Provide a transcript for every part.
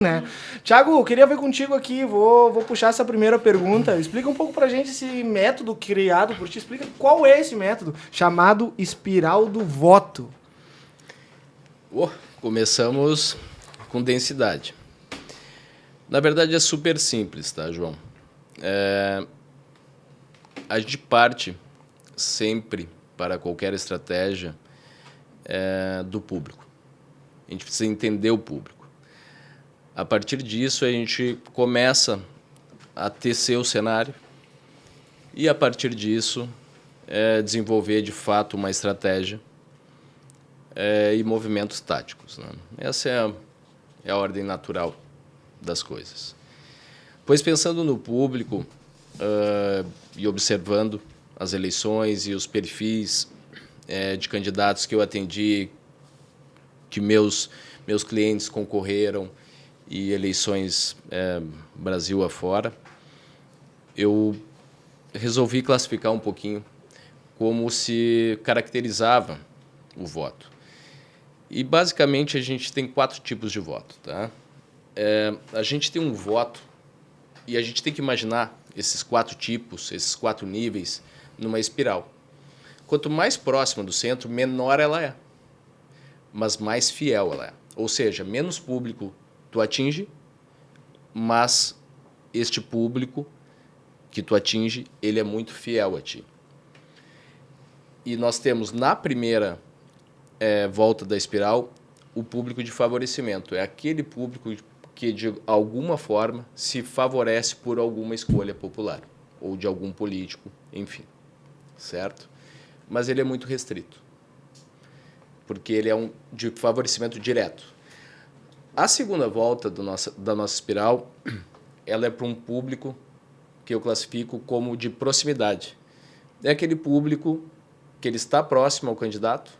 Né? Thiago, queria ver contigo aqui, vou puxar essa primeira pergunta. Explica um pouco pra gente esse método criado por ti. Explica qual é esse método chamado espiral do voto. Começamos com densidade. Na verdade é super simples, tá, João? A gente parte sempre para qualquer estratégia do público. A gente precisa entender o público. A partir disso, a gente começa a tecer o cenário e, a partir disso, desenvolver, de fato, uma estratégia e movimentos táticos, né? Essa é a ordem natural das coisas. Pois, pensando no público e observando as eleições e os perfis de candidatos que eu atendi, que meus clientes concorreram, e eleições Brasil afora, eu resolvi classificar um pouquinho como se caracterizava o voto. E, basicamente, a gente tem 4 tipos de voto. Tá? A gente tem um voto e a gente tem que imaginar esses 4 tipos, esses 4 níveis, numa espiral. Quanto mais próxima do centro, menor ela é, mas mais fiel ela é. Ou seja, menos público tu atinge, mas este público que tu atinge, ele é muito fiel a ti. E nós temos, na primeira volta da espiral, o público de favorecimento. É aquele público que, de alguma forma, se favorece por alguma escolha popular, ou de algum político, enfim. Certo? Mas ele é muito restrito, porque ele é de favorecimento direto. A segunda volta da nossa espiral, ela é para um público que eu classifico como de proximidade. É aquele público que ele está próximo ao candidato,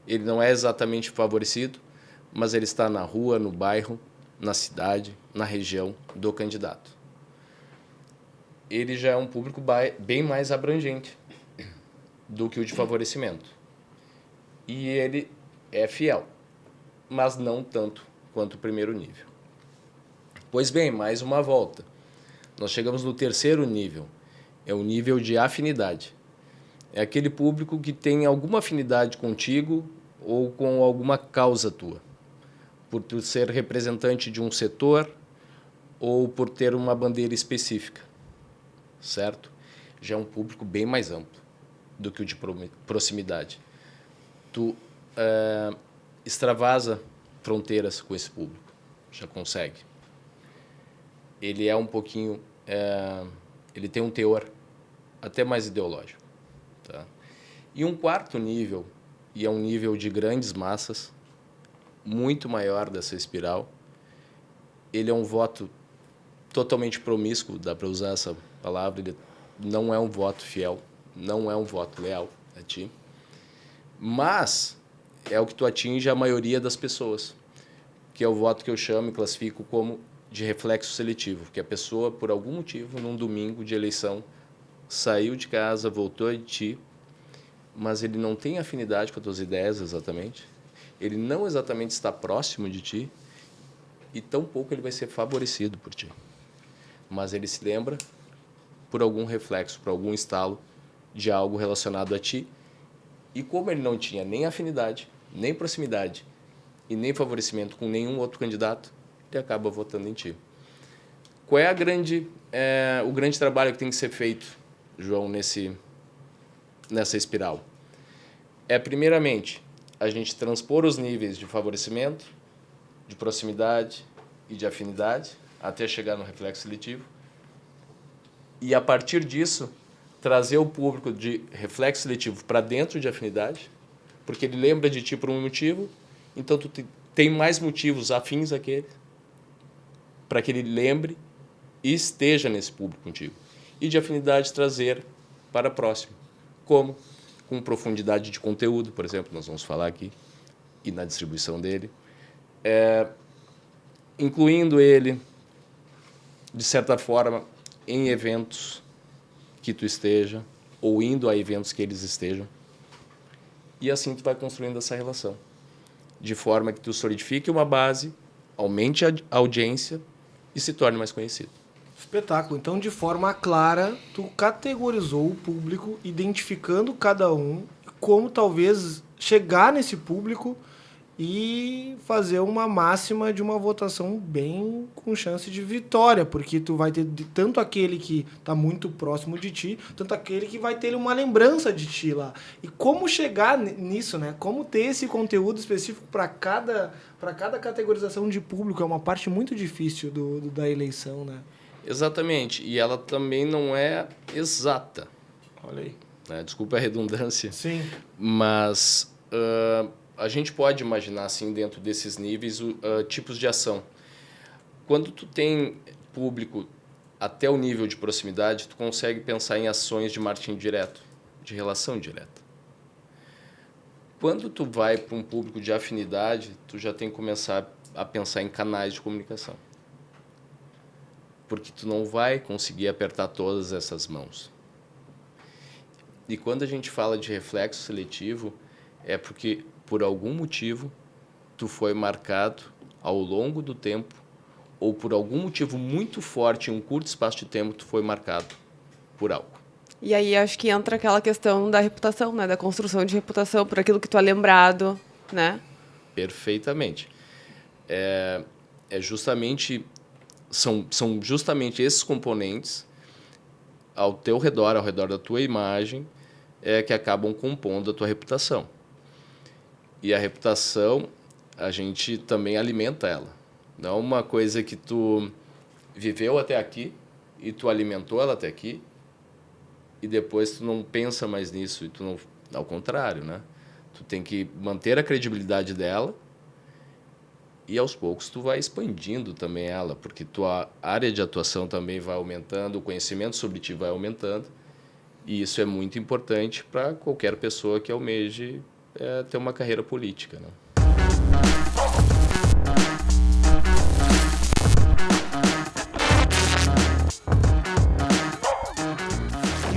ele não é exatamente favorecido, mas ele está na rua, no bairro, na cidade, na região do candidato. Ele já é um público bem mais abrangente do que o de favorecimento. E ele é fiel, mas não tanto quanto o primeiro nível. Pois bem, mais uma volta. Nós chegamos no terceiro nível. É o nível de afinidade. É aquele público que tem alguma afinidade contigo ou com alguma causa tua. Por tu ser representante de um setor ou por ter uma bandeira específica. Certo? Já é um público bem mais amplo do que o de proximidade. Tu extravasa fronteiras com esse público, já consegue. Ele é um pouquinho, ele tem um teor até mais ideológico. Tá? E um quarto nível, e é um nível de grandes massas, muito maior dessa espiral, ele é um voto totalmente promíscuo, dá para usar essa palavra, ele não é um voto fiel, não é um voto leal a ti, mas é o que tu atinge a maioria das pessoas, que é o voto que eu chamo e classifico como de reflexo seletivo, que a pessoa, por algum motivo, num domingo de eleição, saiu de casa, voltou de ti, mas ele não tem afinidade com as tuas ideias exatamente, ele não exatamente está próximo de ti, e tampouco ele vai ser favorecido por ti. Mas ele se lembra por algum reflexo, por algum estalo de algo relacionado a ti, e como ele não tinha nem afinidade, nem proximidade e nem favorecimento com nenhum outro candidato, ele acaba votando em ti. Qual é o grande trabalho que tem que ser feito, João, nessa espiral? Primeiramente, a gente transpor os níveis de favorecimento, de proximidade e de afinidade, até chegar no reflexo seletivo, e, a partir disso, trazer o público de reflexo seletivo para dentro de afinidade, porque ele lembra de ti por um motivo, então tu tem mais motivos afins àquele para que ele lembre e esteja nesse público contigo. E de afinidade trazer para próximo. Como? Com profundidade de conteúdo, por exemplo, nós vamos falar aqui, e na distribuição dele, incluindo ele, de certa forma, em eventos que tu esteja, ou indo a eventos que eles estejam, e assim tu vai construindo essa relação, de forma que tu solidifique uma base aumente a audiência e se torne mais conhecido. Espetáculo. Então, de forma clara, tu categorizou o público, identificando cada um, como talvez chegar nesse público e fazer uma máxima de uma votação bem com chance de vitória, porque tu vai ter tanto aquele que está muito próximo de ti, tanto aquele que vai ter uma lembrança de ti lá. E como chegar nisso, né? Como ter esse conteúdo específico para cada categorização de público é uma parte muito difícil da eleição, né? Exatamente. E ela também não é exata. Olha aí. Né? Desculpa a redundância. Sim. Mas a gente pode imaginar, assim, dentro desses níveis, tipos de ação. Quando tu tem público até o nível de proximidade, tu consegue pensar em ações de marketing direto, de relação direta. Quando tu vai para um público de afinidade, tu já tem que começar a pensar em canais de comunicação. Porque tu não vai conseguir apertar todas essas mãos. E quando a gente fala de reflexo seletivo, é porque, por algum motivo, tu foi marcado ao longo do tempo, ou por algum motivo muito forte, em um curto espaço de tempo, tu foi marcado por algo. E aí acho que entra aquela questão da reputação, né? Da construção de reputação, por aquilo que tu é lembrado, né? Perfeitamente. São justamente esses componentes ao teu redor, ao redor da tua imagem, que acabam compondo a tua reputação. E a reputação, a gente também alimenta ela. Não é uma coisa que tu viveu até aqui e tu alimentou ela até aqui e depois tu não pensa mais nisso. E tu não, ao contrário, né? Tu tem que manter a credibilidade dela e aos poucos tu vai expandindo também ela, porque tua área de atuação também vai aumentando, o conhecimento sobre ti vai aumentando. E isso é muito importante para qualquer pessoa que almeje ter uma carreira política, né?